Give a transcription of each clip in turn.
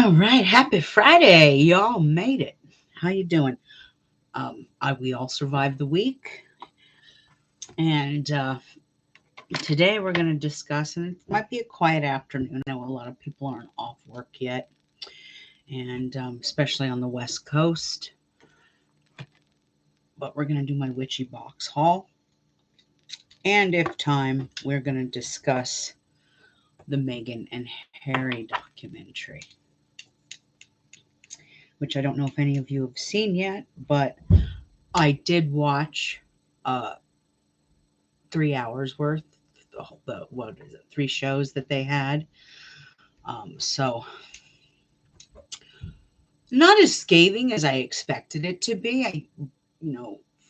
All right, happy Friday. Y'all made it. How you doing? We all survived the week, and today we're going to discuss, and it might be a quiet afternoon. I know a lot of people aren't off work yet, and especially on the West Coast. But we're going to do my witchy box haul, and if time, we're going to discuss the Meghan and Harry documentary, which I don't know if any of you have seen yet, but I did watch 3 hours worth. The what is it? 3 shows that they had. So not as scathing as I expected it to be.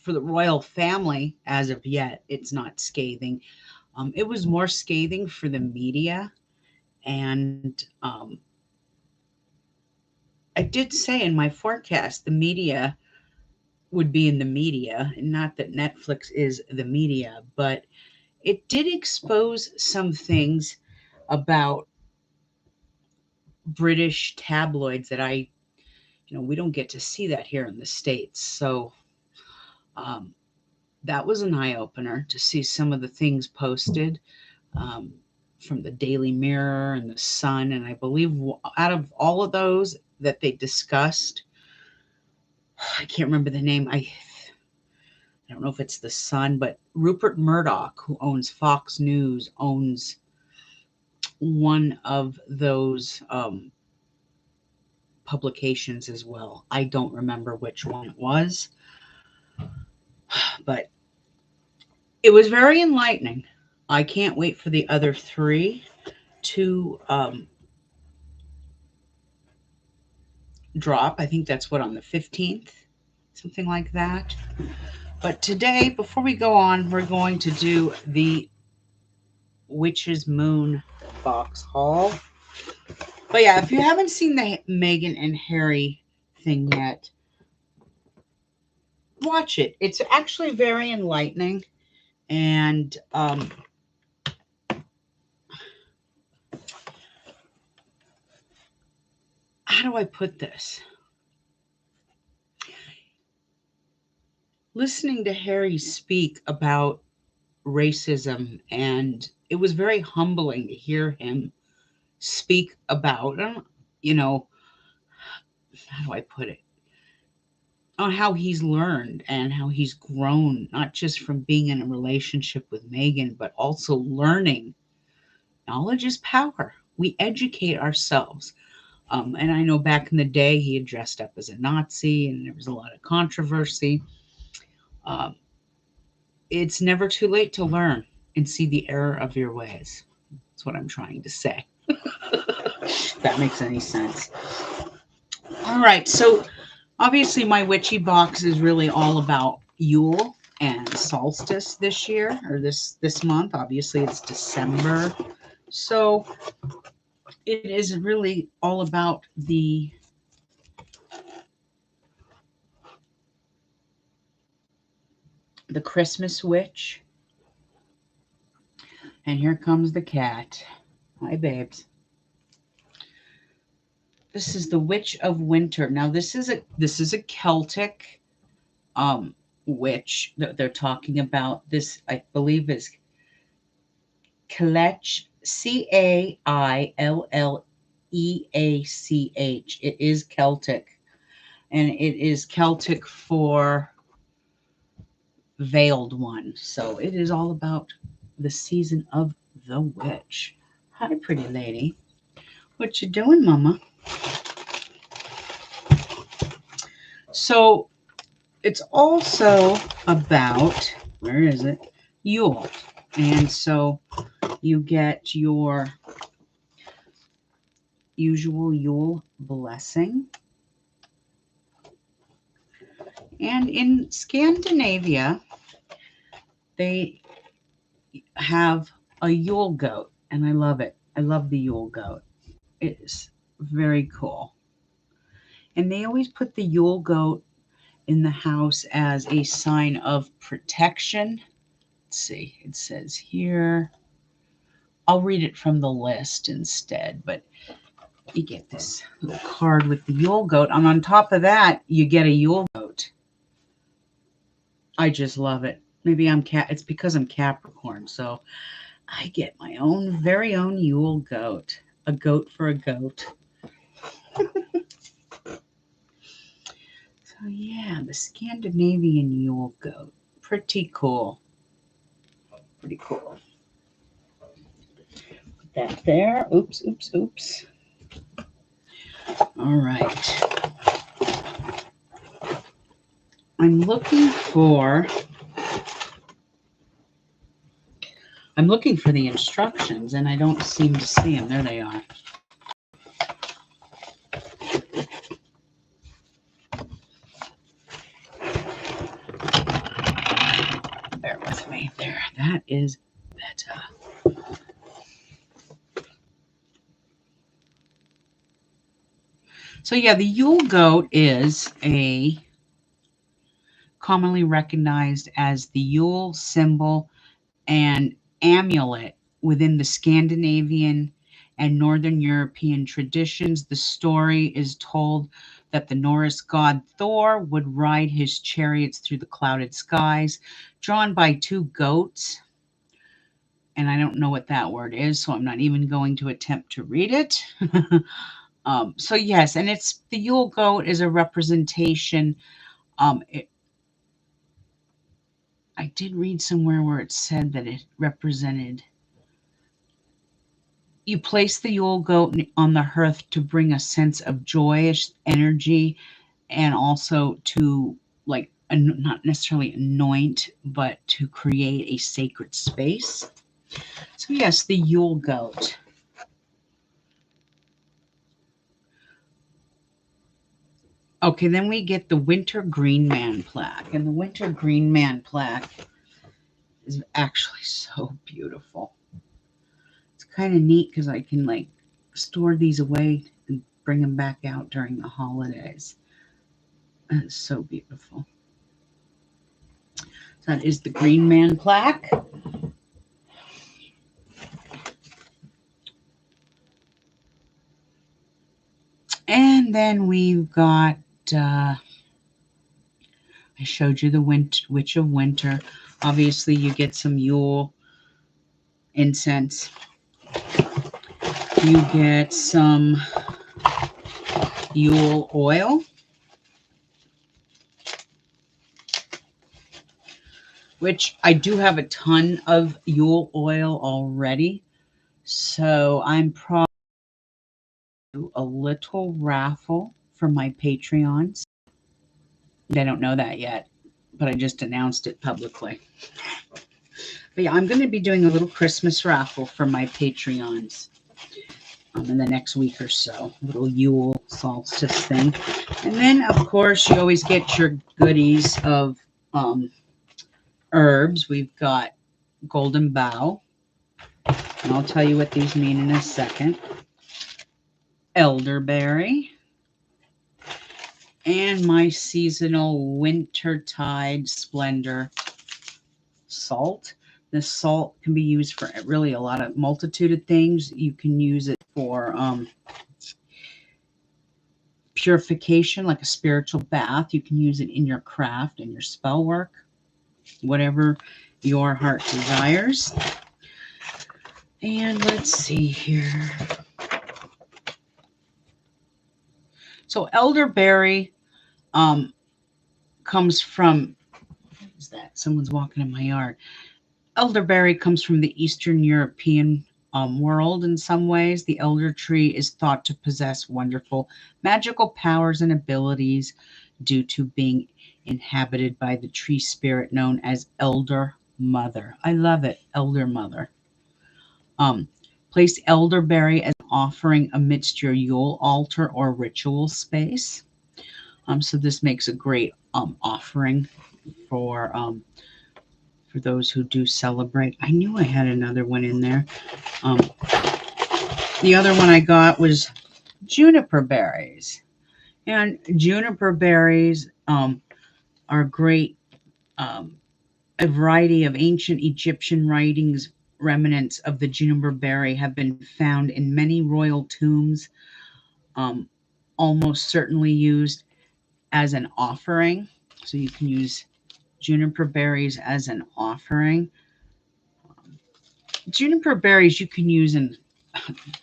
For the royal family, as of yet, it's not scathing. It was more scathing for the media, and I did say in my forecast the media would be in the media, and not that Netflix is the media, but it did expose some things about British tabloids that we don't get to see that here in the States. So um, that was an eye opener to see some of the things posted um, from the Daily Mirror and the Sun. And I believe out of all of those that they discussed, I can't remember the name. I don't know if it's the Sun, but Rupert Murdoch, who owns Fox News, owns one of those publications as well. I don't remember which one it was, but it was very enlightening. I can't wait for the other three to drop. I think that's what, on the 15th, something like that. But today, before we go on, we're going to do the Witch's Moon box haul. But yeah, if you haven't seen the Meghan and Harry thing yet, watch it. It's actually very enlightening. And how do I put this? Listening to Harry speak about racism, and it was very humbling to hear him speak about, how do I put it? On how he's learned and how he's grown, not just from being in a relationship with Meghan, but also learning. Knowledge is power. We educate ourselves. And I know back in the day, he had dressed up as a Nazi and there was a lot of controversy. Um, it's never too late to learn and see the error of your ways. That's what I'm trying to say. If that makes any sense. All right. So obviously my witchy box is really all about Yule and solstice this year, or this month. Obviously it's December. So it is really all about the Christmas witch. And here comes the cat. Hi, babes. This is the Witch of Winter. Now this is a Celtic witch that they're talking about. This, I believe, is Cailleach, Cailleach. It is Celtic, and it is Celtic for veiled one. So it is all about the season of the witch. Hi, pretty lady. What you doing, mama? So it's also about, where is it? Yule. And so you get your usual Yule blessing. And in Scandinavia, they have a Yule goat, and I love it. I love the Yule goat. It's very cool. And they always put the Yule goat in the house as a sign of protection. Let's see, it says here, I'll read it from the list instead, but You get this little card with the Yule goat. And on top of that, you get a Yule goat. I just love it. Maybe it's because I'm Capricorn. So I get my own very own Yule goat. A goat for a goat. So yeah, the Scandinavian Yule goat. Pretty cool. Pretty cool. Put that there. Oops, oops, oops. All right. I'm looking for the instructions and I don't seem to see them. There they are. Bear with me. There. That is better. So yeah, the Yule goat is a commonly recognized as the Yule symbol and amulet within the Scandinavian and Northern European traditions. The story is told that the Norse god Thor would ride his chariots through the clouded skies, drawn by two goats. And I don't know what that word is, so I'm not even going to attempt to read it. So yes, and it's the Yule goat is a representation. I did read somewhere where it said that it represented. You place the Yule goat on the hearth to bring a sense of joyous energy, and also to not necessarily anoint, but to create a sacred space. So yes, the Yule goat. Okay, then we get the Winter Green Man plaque. And the Winter Green Man plaque is actually so beautiful. It's kind of neat because I can store these away and bring them back out during the holidays. And it's so beautiful. So that is the Green Man plaque. And then we've got I showed you the Witch of Winter. Obviously, you get some Yule incense. You get some Yule oil, which I do have a ton of Yule oil already. So I'm probably do a little raffle for my Patreons. They don't know that yet, but I just announced it publicly. But yeah, I'm going to be doing a little Christmas raffle for my Patreons in the next week or so. A little Yule solstice thing. And then, of course, you always get your goodies of herbs. We've got Golden Bough. And I'll tell you what these mean in a second. Elderberry. And my seasonal Wintertide Splendor salt. This salt can be used for really a multitude of things. You can use it for purification, like a spiritual bath. You can use it in your craft and your spell work, whatever your heart desires. And let's see here. So elderberry comes from, what is that? Someone's walking in my yard. Elderberry comes from the Eastern European world in some ways. The elder tree is thought to possess wonderful magical powers and abilities due to being inhabited by the tree spirit known as Elder Mother. I love it, Elder Mother. Place elderberry as an offering amidst your Yule altar or ritual space. So this makes a great offering for those who do celebrate. I knew I had another one in there. The other one I got was juniper berries. And juniper berries are great. A variety of ancient Egyptian writings, remnants of the juniper berry have been found in many royal tombs, almost certainly used as an offering. So you can use juniper berries as an offering. Juniper berries you can use in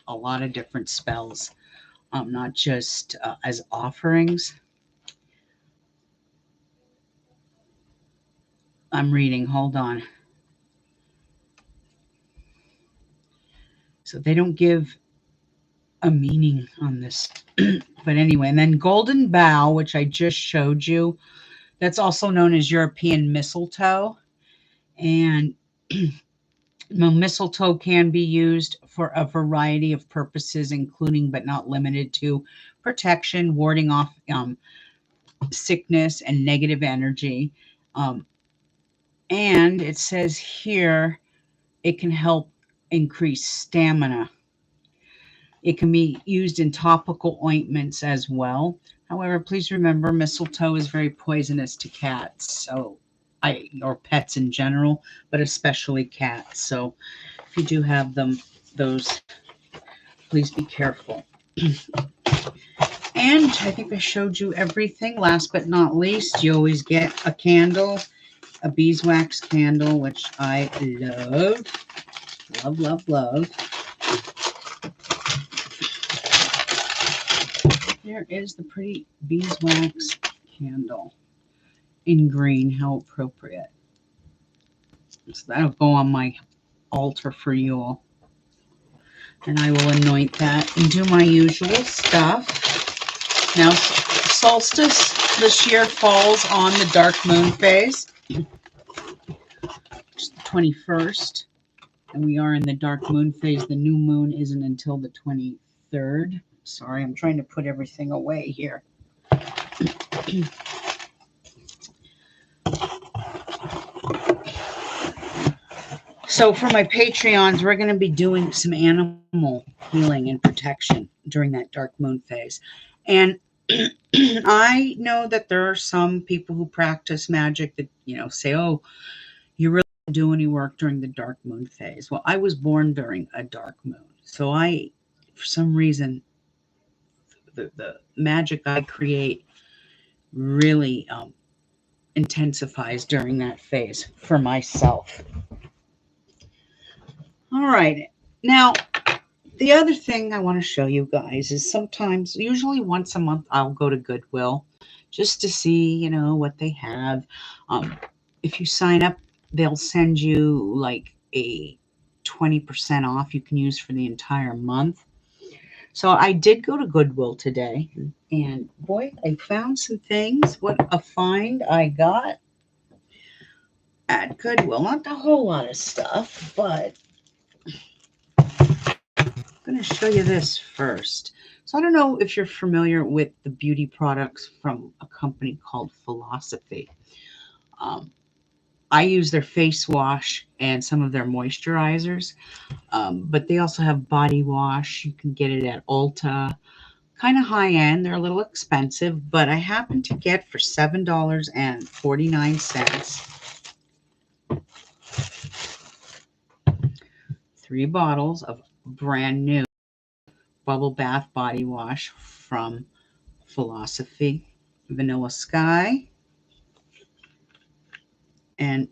a lot of different spells, not just as offerings. I'm reading, hold on. So they don't give a meaning on this. But anyway, and then golden bough, which I just showed you, that's also known as European mistletoe. And mistletoe can be used for a variety of purposes, including but not limited to protection, warding off sickness and negative energy. Um, and it says here it can help increase stamina. It can be used in topical ointments as well. However, please remember mistletoe is very poisonous to cats, or pets in general, but especially cats. So if you do have those, please be careful. And I think I showed you everything. Last but not least, you always get a candle, a beeswax candle, which I love. Love, love, love. There is the pretty beeswax candle in green. How appropriate. So that'll go on my altar for you all. And I will anoint that and do my usual stuff. Now, solstice this year falls on the dark moon phase, which is the 21st. And we are in the dark moon phase. The new moon isn't until the 23rd. Sorry, I'm trying to put everything away here. So for my Patreons, we're going to be doing some animal healing and protection during that dark moon phase. And I know that there are some people who practice magic that, say, oh, you really don't do any work during the dark moon phase. Well, I was born during a dark moon. So for some reason, the magic I create really intensifies during that phase for myself. All right. Now, the other thing I want to show you guys is usually once a month, I'll go to Goodwill just to see, what they have. If you sign up, they'll send you like a 20% off you can use for the entire month. So I did go to Goodwill today, and boy, I found some things. What a find I got at Goodwill. Not a whole lot of stuff, but I'm going to show you this first. So I don't know if you're familiar with the beauty products from a company called Philosophy. I use their face wash and some of their moisturizers, but they also have body wash. You can get it at Ulta. Kind of high end. They're a little expensive, but I happened to get for $7.49 3 bottles of brand new bubble bath body wash from Philosophy, Vanilla Sky, and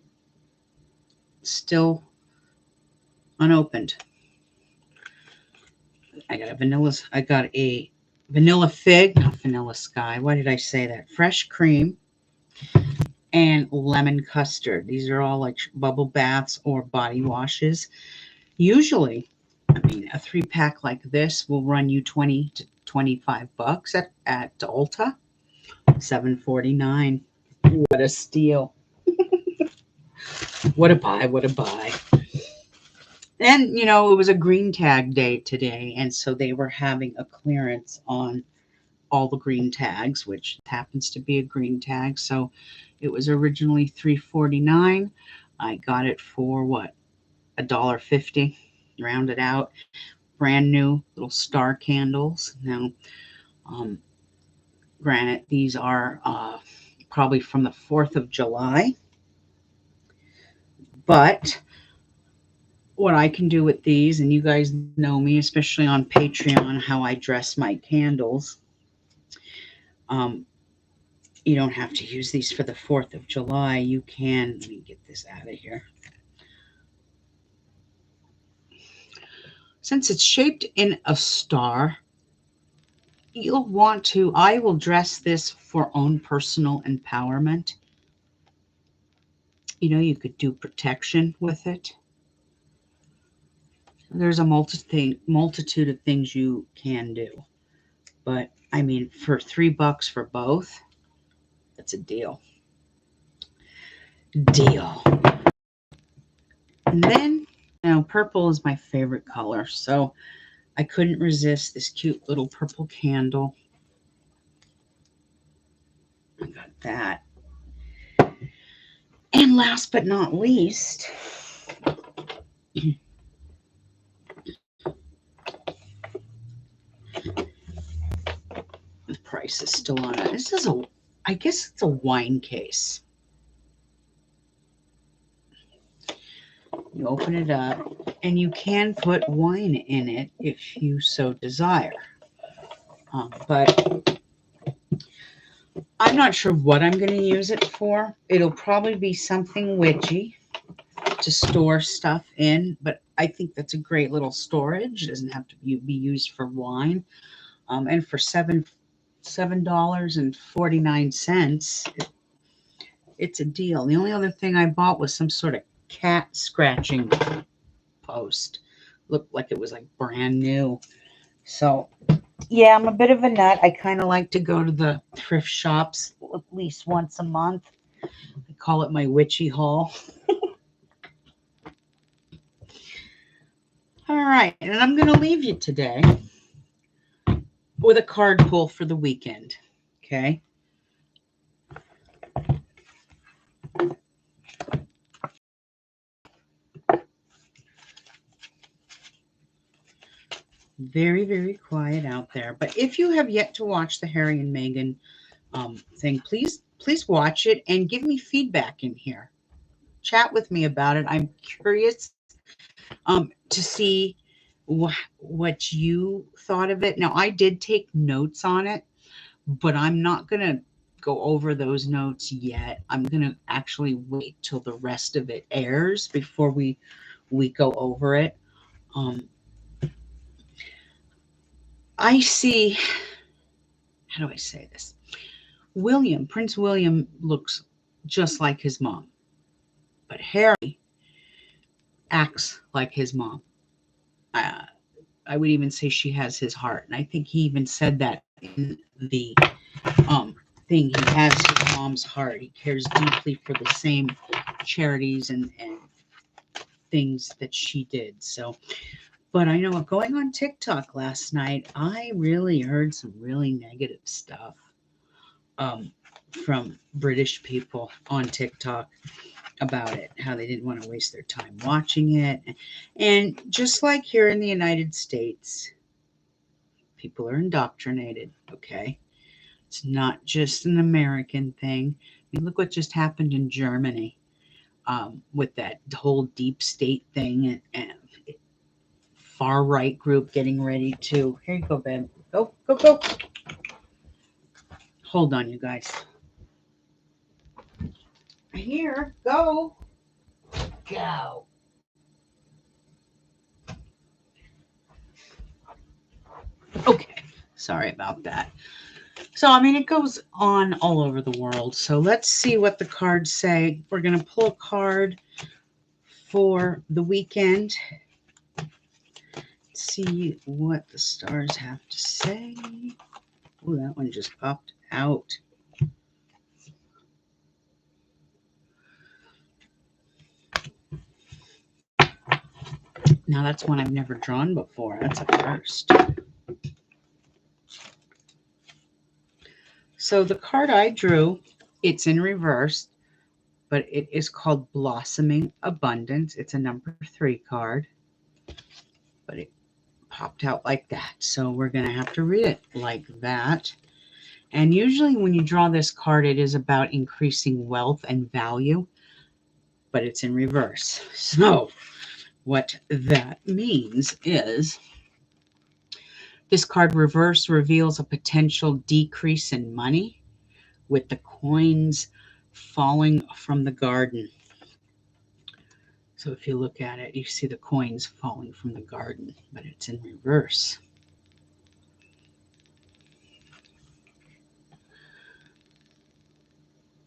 still unopened. I got a vanilla fig, not Vanilla Sky. Why did I say that? Fresh cream and lemon custard. These are all like bubble baths or body washes. Usually, a 3-pack like this will run you $20 to $25 at Ulta. $7.49. What a steal. What a buy. And, it was a green tag day today, and so they were having a clearance on all the green tags, which happens to be a green tag. So it was originally $3.49. I got it for $1.50, rounded out. Brand new little star candles. Now, granted, these are probably from the 4th of July, but what I can do with these, and you guys know me, especially on Patreon, how I dress my candles. You don't have to use these for the 4th of July. You can, let me get this out of here. Since it's shaped in a star, you'll want to, I will dress this for own personal empowerment. You know, you could do protection with it. There's a multitude of things you can do. But, I mean, for $3 for both, that's a deal. Deal. And then, now purple is my favorite color, so I couldn't resist this cute little purple candle. I got that. And last but not least, the price is still on it. This is I guess it's a wine case. You open it up, and you can put wine in it if you so desire. But I'm not sure what I'm going to use it for. It'll probably be something witchy to store stuff in, but I think that's a great little storage. It doesn't have to be used for wine. And for $7.49, it's a deal. The only other thing I bought was some sort of cat scratching post. Looked like it was like brand new. So yeah, I'm a bit of a nut. I kind of like to go to the thrift shops at least once a month. I call it my witchy haul. All right, and I'm going to leave you today with a card pull for the weekend. Okay. Very, very quiet out there. But if you have yet to watch the Harry and Meghan thing, please watch it and give me feedback in here. Chat with me about it. I'm curious to see what you thought of it. Now, I did take notes on it, but I'm not going to go over those notes yet. I'm going to actually wait till the rest of it airs before we go over it. I see, how do I say this? Prince William looks just like his mom, but Harry acts like his mom. I would even say she has his heart. And I think he even said that in the thing. He has his mom's heart. He cares deeply for the same charities and things that she did. So, but I know going on TikTok last night, I really heard some really negative stuff from British people on TikTok about it, how they didn't want to waste their time watching it. And just like here in the United States, people are indoctrinated, okay? It's not just an American thing. I mean, look what just happened in Germany with that whole deep state thing and far right group getting ready to. Here you go, babe. Go, go, go. Hold on, you guys. Here, go. Go. Okay, sorry about that. So, I mean, it goes on all over the world. So let's see what the cards say. We're going to pull a card for the weekend. See what the stars have to say. Oh, that one just popped out. Now that's one I've never drawn before. That's a first. So the card I drew, it's in reverse, but it is called Blossoming Abundance. It's a number 3 card, but it popped out like that. So we're going to have to read it like that. And usually when you draw this card, it is about increasing wealth and value, but it's in reverse. So what that means is this card reverse reveals a potential decrease in money with the coins falling from the garden. So if you look at it, you see the coins falling from the garden, but it's in reverse.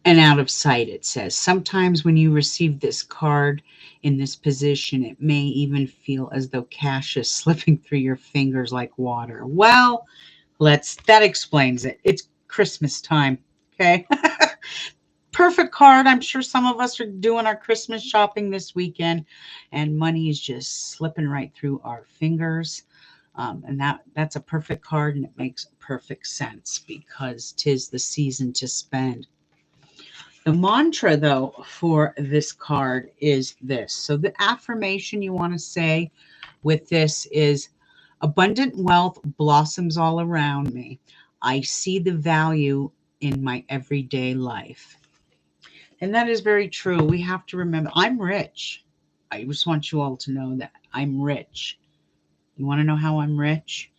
And out of sight, it says. Sometimes when you receive this card in this position, it may even feel as though cash is slipping through your fingers like water. Well, that explains it. It's Christmas time, okay? Perfect card. I'm sure some of us are doing our Christmas shopping this weekend, and money is just slipping right through our fingers. And that's a perfect card, and it makes perfect sense because 'tis the season to spend. The mantra, though, for this card is this. So the affirmation you want to say with this is abundant wealth blossoms all around me. I see the value in my everyday life. And that is very true. We have to remember, I'm rich. I just want you all to know that I'm rich. You want to know how I'm rich?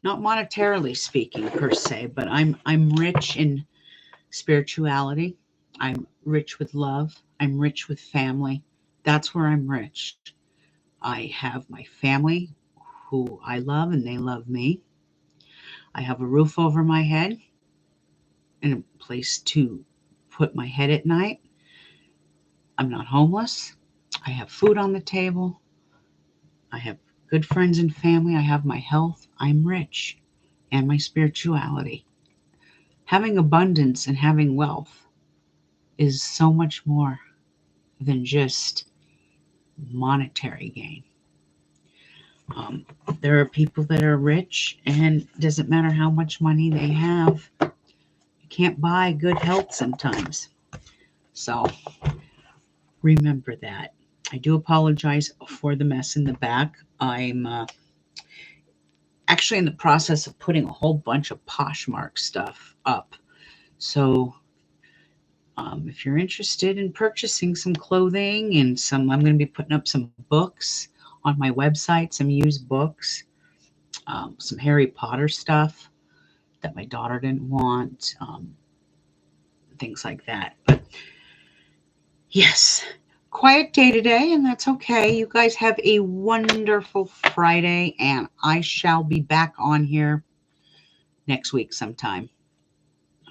Not monetarily speaking per se, but I'm rich in spirituality. I'm rich with love. I'm rich with family. That's where I'm rich. I have my family who I love and they love me. I have a roof over my head and a place to put my head at night. I'm not homeless. I have food on the table. I have good friends and family. I have my health. I'm rich and my spirituality. Having abundance and having wealth is so much more than just monetary gain. There are people that are rich and it doesn't matter how much money they have. You can't buy good health sometimes. So remember that. I do apologize for the mess in the back. I'm actually in the process of putting a whole bunch of Poshmark stuff up. So if you're interested in purchasing some clothing and I'm going to be putting up some books on my website, some used books, some Harry Potter stuff that my daughter didn't want, things like that. But yes, quiet day today, and that's okay. You guys have a wonderful Friday, and I shall be back on here next week sometime.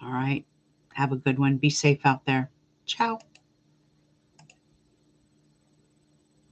All right. Have a good one. Be safe out there. Ciao.